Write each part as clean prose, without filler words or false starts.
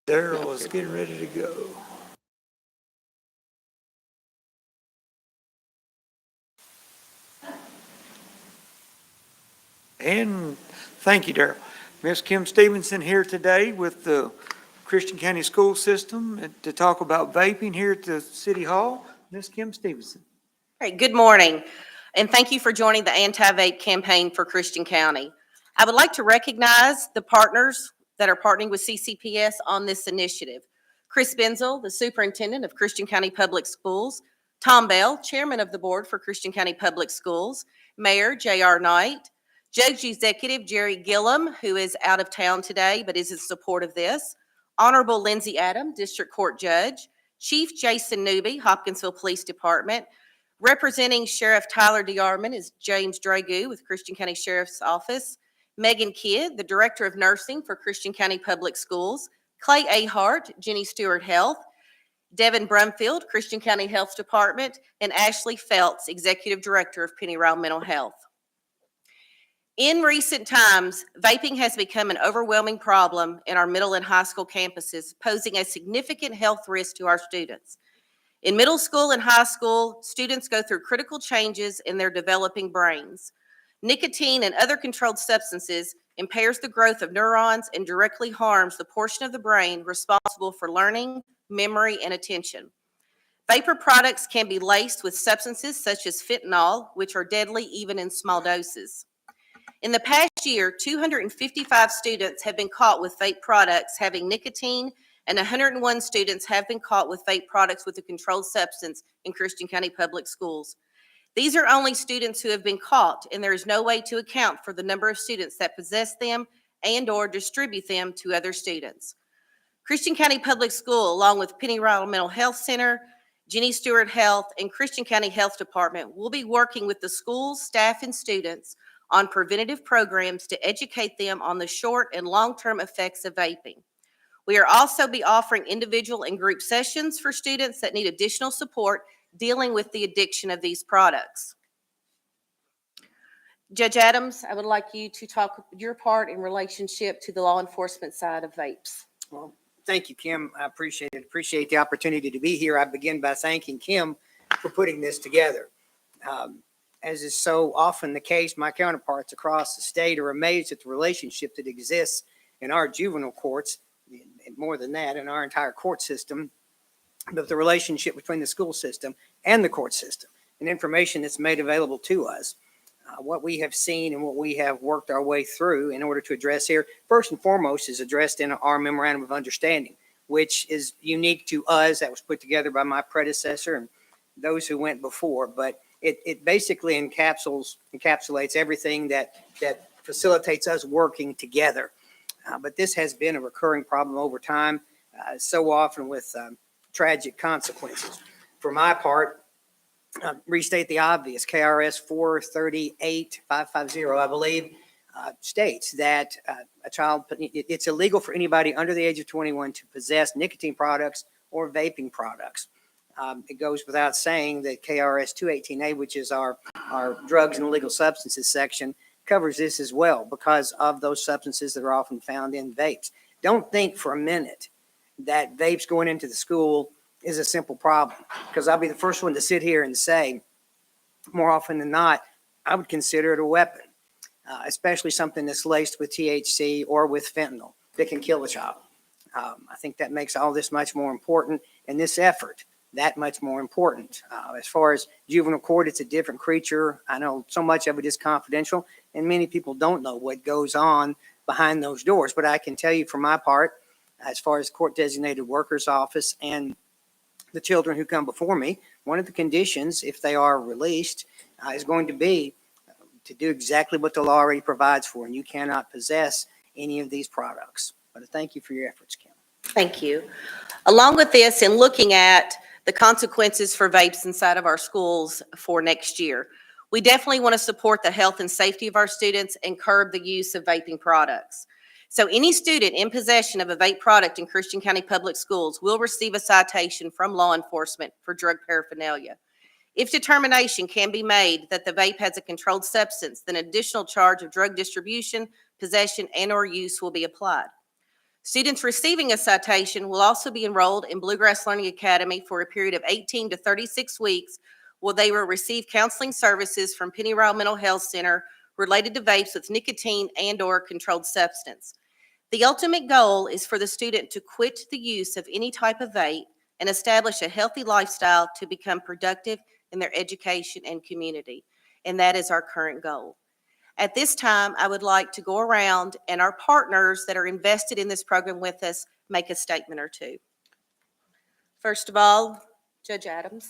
Daryl is getting ready to go. And thank you, Daryl. Miss Kim Stevenson here today with the Christian County School System to talk about vaping here at the City Hall. Miss Kim Stevenson. All right, good morning, and thank you for joining the anti-vape campaign for Christian County. I would like to recognize the partners that are partnering with CCPS on this initiative. Chris Benzel, the Superintendent of Christian County Public Schools, Tom Bell, Chairman of the Board for Christian County Public Schools, Mayor J.R. Knight, Judge Executive Jerry Gillum, who is out of town today but is in support of this, Honorable Lindsay Adam, District Court Judge, Chief Jason Newby, Hopkinsville Police Department. Representing Sheriff Tyler DeArmond is James Dragu with Christian County Sheriff's Office, Megan Kidd, the Director of Nursing for Christian County Public Schools, Clay Ahart, Jenny Stewart Health, Devin Brumfield, Christian County Health Department, and Ashley Feltz, Executive Director of Penny Ryle Mental Health. In recent times, vaping has become an overwhelming problem in our middle and high school campuses, posing a significant health risk to our students. In middle school and high school, students go through critical changes in their developing brains. Nicotine and other controlled substances impairs the growth of neurons and directly harms the portion of the brain responsible for learning, memory, and attention. Vapor products can be laced with substances such as fentanyl, which are deadly even in small doses. In the past year, 255 students have been caught with vape products having nicotine, and 101 students have been caught with vape products with a controlled substance in Christian County Public Schools. These are only students who have been caught, and there is no way to account for the number of students that possess them and/or distribute them to other students. Christian County Public School, along with Penny Ryle Mental Health Center, Jenny Stewart Health, and Christian County Health Department will be working with the schools, staff, and students on preventative programs to educate them on the short and long-term effects of vaping. We are also be offering individual and group sessions for students that need additional support dealing with the addiction of these products. Judge Adams, I would like you to talk your part in relationship to the law enforcement side of vapes. Well, thank you, Kim. I appreciate it. Appreciate the opportunity to be here. I begin by thanking Kim for putting this together. As is so often the case, my counterparts across the state are amazed at the relationship that exists in our juvenile courts, and more than that, in our entire court system, but the relationship between the school system and the court system, and information that's made available to us. What we have seen and what we have worked our way through in order to address here, first and foremost, is addressed in our memorandum of understanding, which is unique to us. That was put together by my predecessor and those who went before, but it basically encapsulates everything that facilitates us working together. But this has been a recurring problem over time, so often with tragic consequences. For my part, restate the obvious. KRS 438550, I believe, states that it's illegal for anybody under the age of 21 to possess nicotine products or vaping products. It goes without saying that KRS 218A, which is our drugs and illegal substances section, covers this as well because of those substances that are often found in vapes. Don't think for a minute that vapes going into the school is a simple problem, because I'll be the first one to sit here and say, more often than not, I would consider it a weapon, especially something that's laced with THC or with fentanyl that can kill a child. I think that makes all this much more important, and this effort that much more important. As far as juvenile court, it's a different creature. I know so much of it is confidential, and many people don't know what goes on behind those doors. But I can tell you for my part, as far as court designated workers office and the children who come before me, one of the conditions, if they are released, is going to be to do exactly what the law already provides for, and you cannot possess any of these products. But thank you for your efforts, Kim. Thank you. Along with this, and looking at the consequences for vapes inside of our schools for next year, we definitely want to support the health and safety of our students and curb the use of vaping products. So any student in possession of a vape product in Christian County Public Schools will receive a citation from law enforcement for drug paraphernalia. If determination can be made that the vape has a controlled substance, then an additional charge of drug distribution, possession, and/or use will be applied. Students receiving a citation will also be enrolled in Bluegrass Learning Academy for a period of 18 to 36 weeks, where they will receive counseling services from Penny Royal Mental Health Center related to vapes with nicotine and/or controlled substance. The ultimate goal is for the student to quit the use of any type of vape and establish a healthy lifestyle to become productive in their education and community. And that is our current goal. At this time, I would like to go around and our partners that are invested in this program with us make a statement or two. First of all, Judge Adams.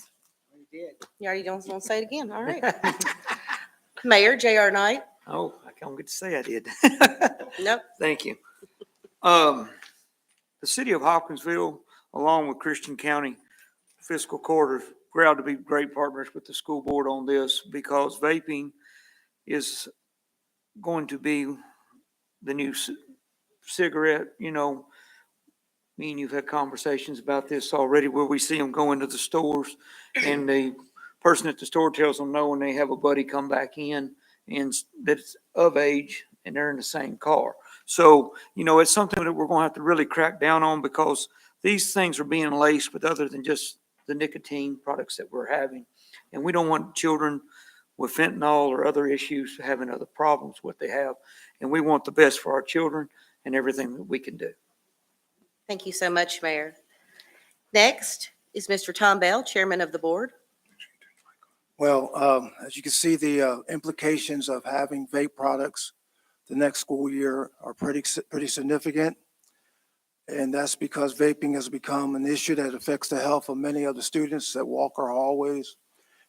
You already don't want to say it again, all right. Mayor J.R. Knight. Oh, I don't get to say I did. Nope. Thank you. The city of Hopkinsville, along with Christian County Fiscal Court, are proud to be great partners with the school board on this because vaping is going to be the new cigarette. You know, me and you've had conversations about this already where we see them go into the stores and the person at the store tells them no, and they have a buddy come back in and that's of age and they're in the same car. So, you know, it's something that we're going to have to really crack down on because these things are being laced with other than just the nicotine products that we're having. And we don't want children with fentanyl or other issues having other problems what they have. And we want the best for our children and everything that we can do. Thank you so much, Mayor. Next is Mr. Tom Bell, Chairman of the Board. Well, as you can see, the implications of having vape products the next school year are pretty significant. And that's because vaping has become an issue that affects the health of many of the students that walk our hallways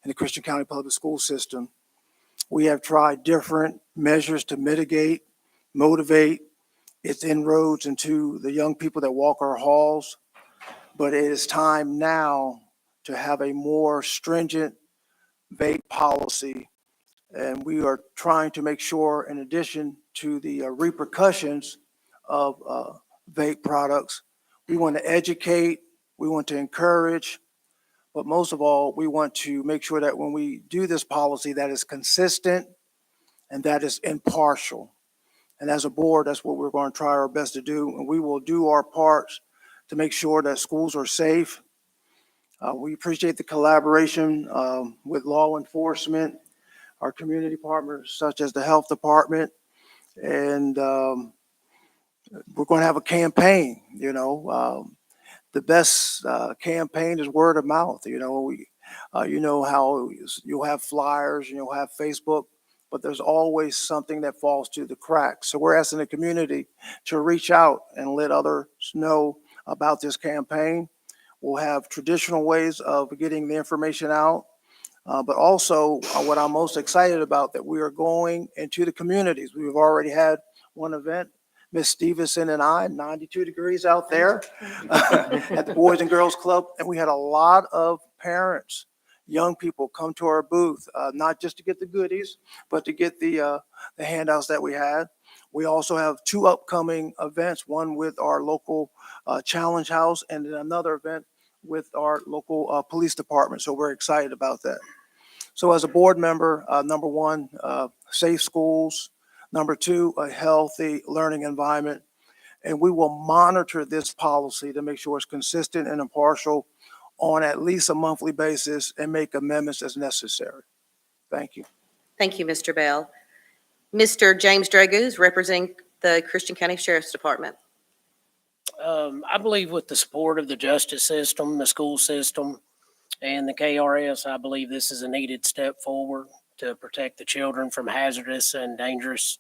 in the Christian County Public School System. We have tried different measures to mitigate, motivate its inroads into the young people that walk our halls. But it is time now to have a more stringent vape policy. And we are trying to make sure, in addition to the repercussions of vape products, we want to educate, we want to encourage, but most of all, we want to make sure that when we do this policy, that is consistent and that is impartial. And as a board, that's what we're going to try our best to do. And we will do our parts to make sure that schools are safe. We appreciate the collaboration with law enforcement, our community partners, such as the health department. And we're going to have a campaign, you know. The best campaign is word of mouth. You know how you'll have flyers and you'll have Facebook, but there's always something that falls through the cracks. So we're asking the community to reach out and let others know about this campaign. We'll have traditional ways of getting the information out, but also what I'm most excited about, that we are going into the communities. We've already had one event, Miss Stevenson and I, 92 degrees out there at the Boys and Girls Club. And we had a lot of parents, young people come to our booth, not just to get the goodies, but to get the handouts that we had. We also have two upcoming events, one with our local Challenge House and then another event with our local police department. So we're excited about that. So as a board member, number one, safe schools. Number two, a healthy learning environment. And we will monitor this policy to make sure it's consistent and impartial on at least a monthly basis and make amendments as necessary. Thank you. Thank you, Mr. Bell. Mr. James Dragoo's representing the Christian County Sheriff's Department. I believe with the support of the justice system, the school system, and the KRS, I believe this is a needed step forward to protect the children from hazardous and dangerous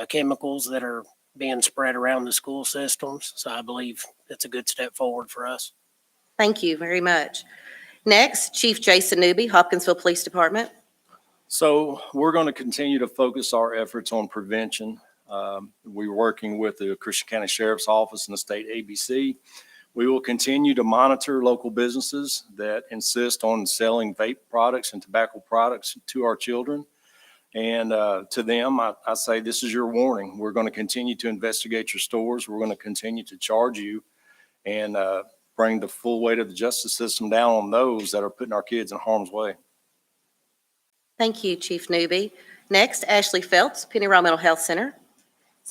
chemicals that are being spread around the school systems. So I believe it's a good step forward for us. Thank you very much. Next, Chief Jason Newby, Hopkinsville Police Department. So we're going to continue to focus our efforts on prevention. We're working with the Christian County Sheriff's Office and the state ABC. We will continue to monitor local businesses that insist on selling vape products and tobacco products to our children. And to them, I say, this is your warning. We're going to continue to investigate your stores. We're going to continue to charge you and bring the full weight of the justice system down on those that are putting our kids in harm's way. Thank you, Chief Newby. Next, Ashley Phelps, Penny Royal Mental Health Center.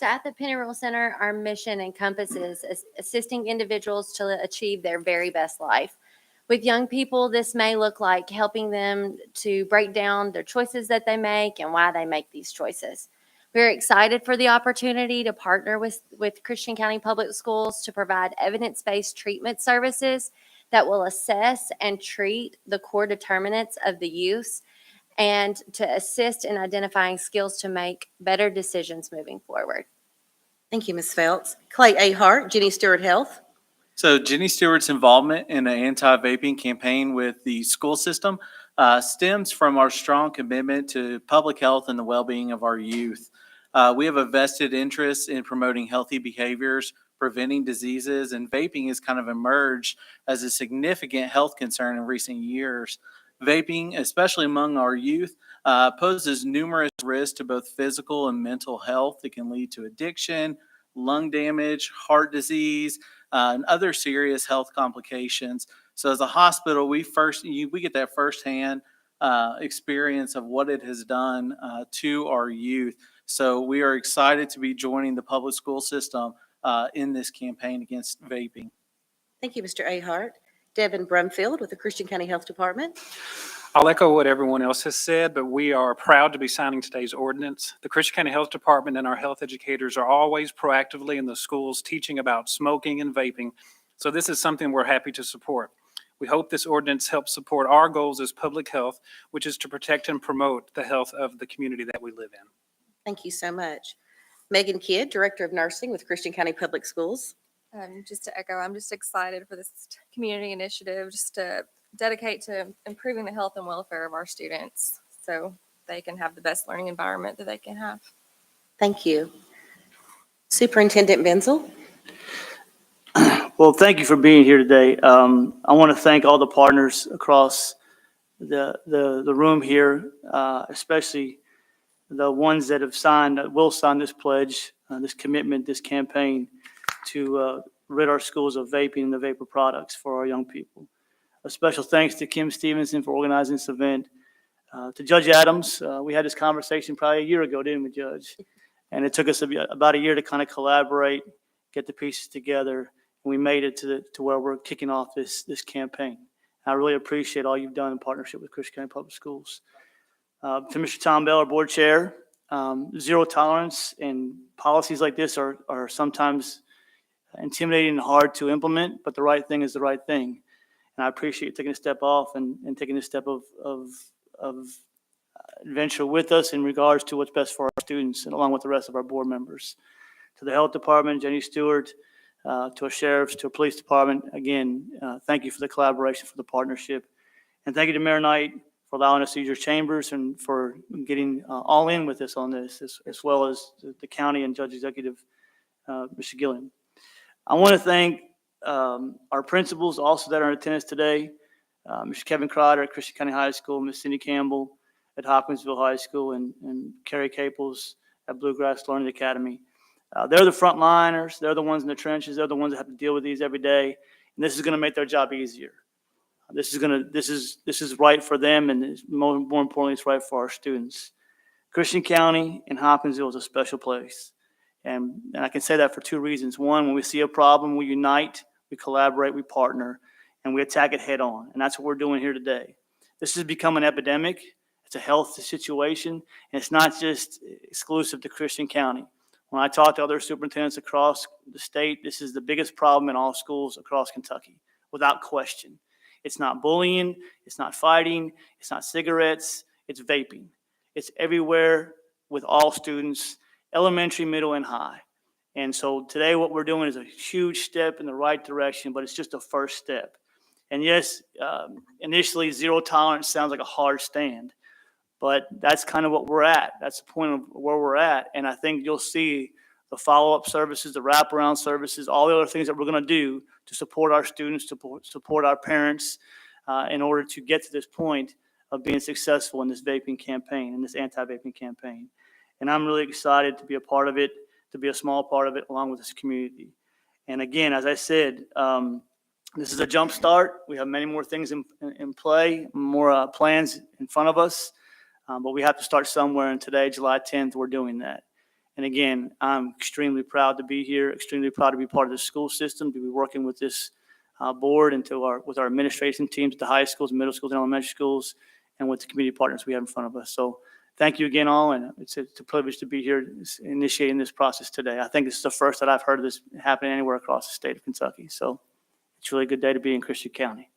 So at the Pennyroyal Center, our mission encompasses assisting individuals to achieve their very best life. With young people, this may look like helping them to break down their choices that they make and why they make these choices. We're excited for the opportunity to partner with Christian County Public Schools to provide evidence-based treatment services that will assess and treat the core determinants of the use and to assist in identifying skills to make better decisions moving forward. Thank you, Ms. Phelps. Clay A. Hart, Jenny Stewart Health. So Jenny Stewart's involvement in the anti-vaping campaign with the school system stems from our strong commitment to public health and the well-being of our youth. We have a vested interest in promoting healthy behaviors, preventing diseases, and vaping has kind of emerged as a significant health concern in recent years. Vaping, especially among our youth, poses numerous risks to both physical and mental health. It can lead to addiction, lung damage, heart disease, and other serious health complications. So as a hospital, we get that firsthand experience of what it has done to our youth. So we are excited to be joining the public school system in this campaign against vaping. Thank you, Mr. A. Hart. Devin Brumfield with the Christian County Health Department. I'll echo what everyone else has said, but we are proud to be signing today's ordinance. The Christian County Health Department and our health educators are always proactively in the schools teaching about smoking and vaping, so this is something we're happy to support. We hope this ordinance helps support our goals as public health, which is to protect and promote the health of the community that we live in. Thank you so much. Megan Kidd, Director of Nursing with Christian County Public Schools. Just to echo, I'm just excited for this community initiative, just to dedicate to improving the health and welfare of our students so they can have the best learning environment that they can have. Thank you. Superintendent Benzel. Well, thank you for being here today. I want to thank all the partners across the room here, especially the ones that will sign this pledge, this commitment, this campaign to rid our schools of vaping and the vapor products for our young people. A special thanks to Kim Stevenson for organizing this event. To Judge Adams, we had this conversation probably a year ago, didn't we, Judge? And it took us about a year to kind of collaborate, get the pieces together, and we made it to where we're kicking off this campaign. I really appreciate all you've done in partnership with Christian County Public Schools. To Mr. Tom Bell, our board chair, zero tolerance and policies like this are sometimes intimidating and hard to implement, but the right thing is the right thing. And I appreciate you taking a step off and taking a step of adventure with us in regards to what's best for our students and along with the rest of our board members. To the health department, Jenny Stewart, to our sheriffs, to our police department, again, thank you for the collaboration, for the partnership. And thank you to Mayor Knight for allowing us to use your chambers and for getting all in with us on this, as well as the county and Judge Executive, Mr. Gilliam. I want to thank our principals also that are in attendance today, Mr. Kevin Crowder at Christian County High School, Ms. Cindy Campbell at Hopkinsville High School, and Carrie Caples at Bluegrass Learning Academy. They're the frontliners. They're the ones in the trenches. They're the ones that have to deal with these every day, and this is going to make their job easier. This is right for them, and more importantly, it's right for our students. Christian County and Hopkinsville is a special place, and I can say that for two reasons. One, when we see a problem, we unite, we collaborate, we partner, and we attack it head on, and that's what we're doing here today. This has become an epidemic. It's a health situation, and it's not just exclusive to Christian County. When I talk to other superintendents across the state, this is the biggest problem in all schools across Kentucky, without question. It's not bullying, it's not fighting, it's not cigarettes, it's vaping. It's everywhere with all students, elementary, middle, and high. And so today what we're doing is a huge step in the right direction, but it's just a first step. And yes, initially zero tolerance sounds like a hard stand, but that's kind of what we're at. That's the point of where we're at. And I think you'll see the follow-up services, the wraparound services, all the other things that we're going to do to support our students, to support our parents in order to get to this point of being successful in this vaping campaign, in this anti-vaping campaign. And I'm really excited to be a part of it, to be a small part of it along with this community. And again, as I said, this is a jump start. We have many more things in play, more plans in front of us, but we have to start somewhere. And today, July 10th, we're doing that. And again, I'm extremely proud to be here, extremely proud to be part of the school system, to be working with this board and with our administration teams at the high schools, middle schools, and elementary schools, and with the community partners we have in front of us. So thank you again all, and it's a privilege to be here initiating this process today. I think this is the first that I've heard of this happening anywhere across the state of Kentucky. So it's really a good day to be in Christian County.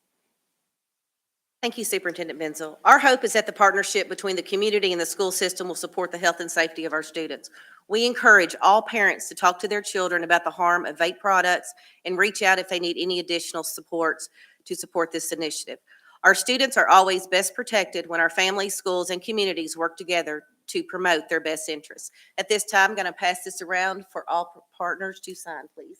Thank you, Superintendent Benzel. Our hope is that the partnership between the community and the school system will support the health and safety of our students. We encourage all parents to talk to their children about the harm of vape products and reach out if they need any additional supports to support this initiative. Our students are always best protected when our families, schools, and communities work together to promote their best interests. At this time, I'm going to pass this around for all partners to sign, please.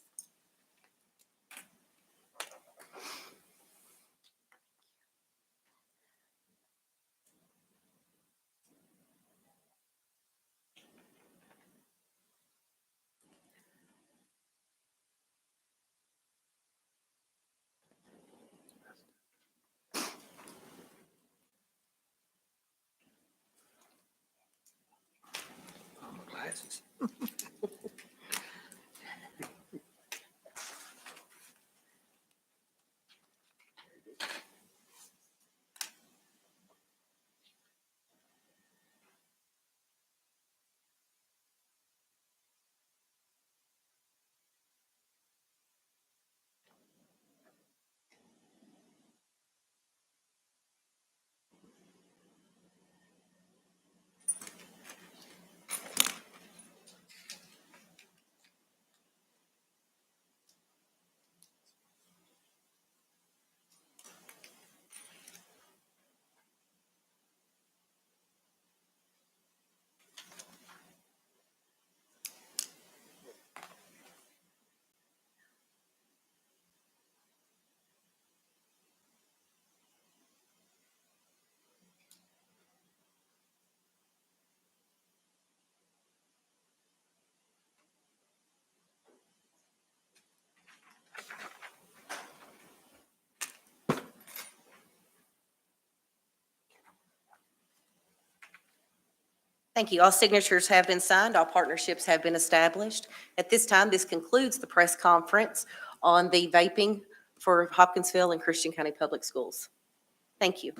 Glasses. Thank you. All signatures have been signed. All partnerships have been established. At this time, this concludes the press conference on the vaping for Hopkinsville and Christian County Public Schools. Thank you.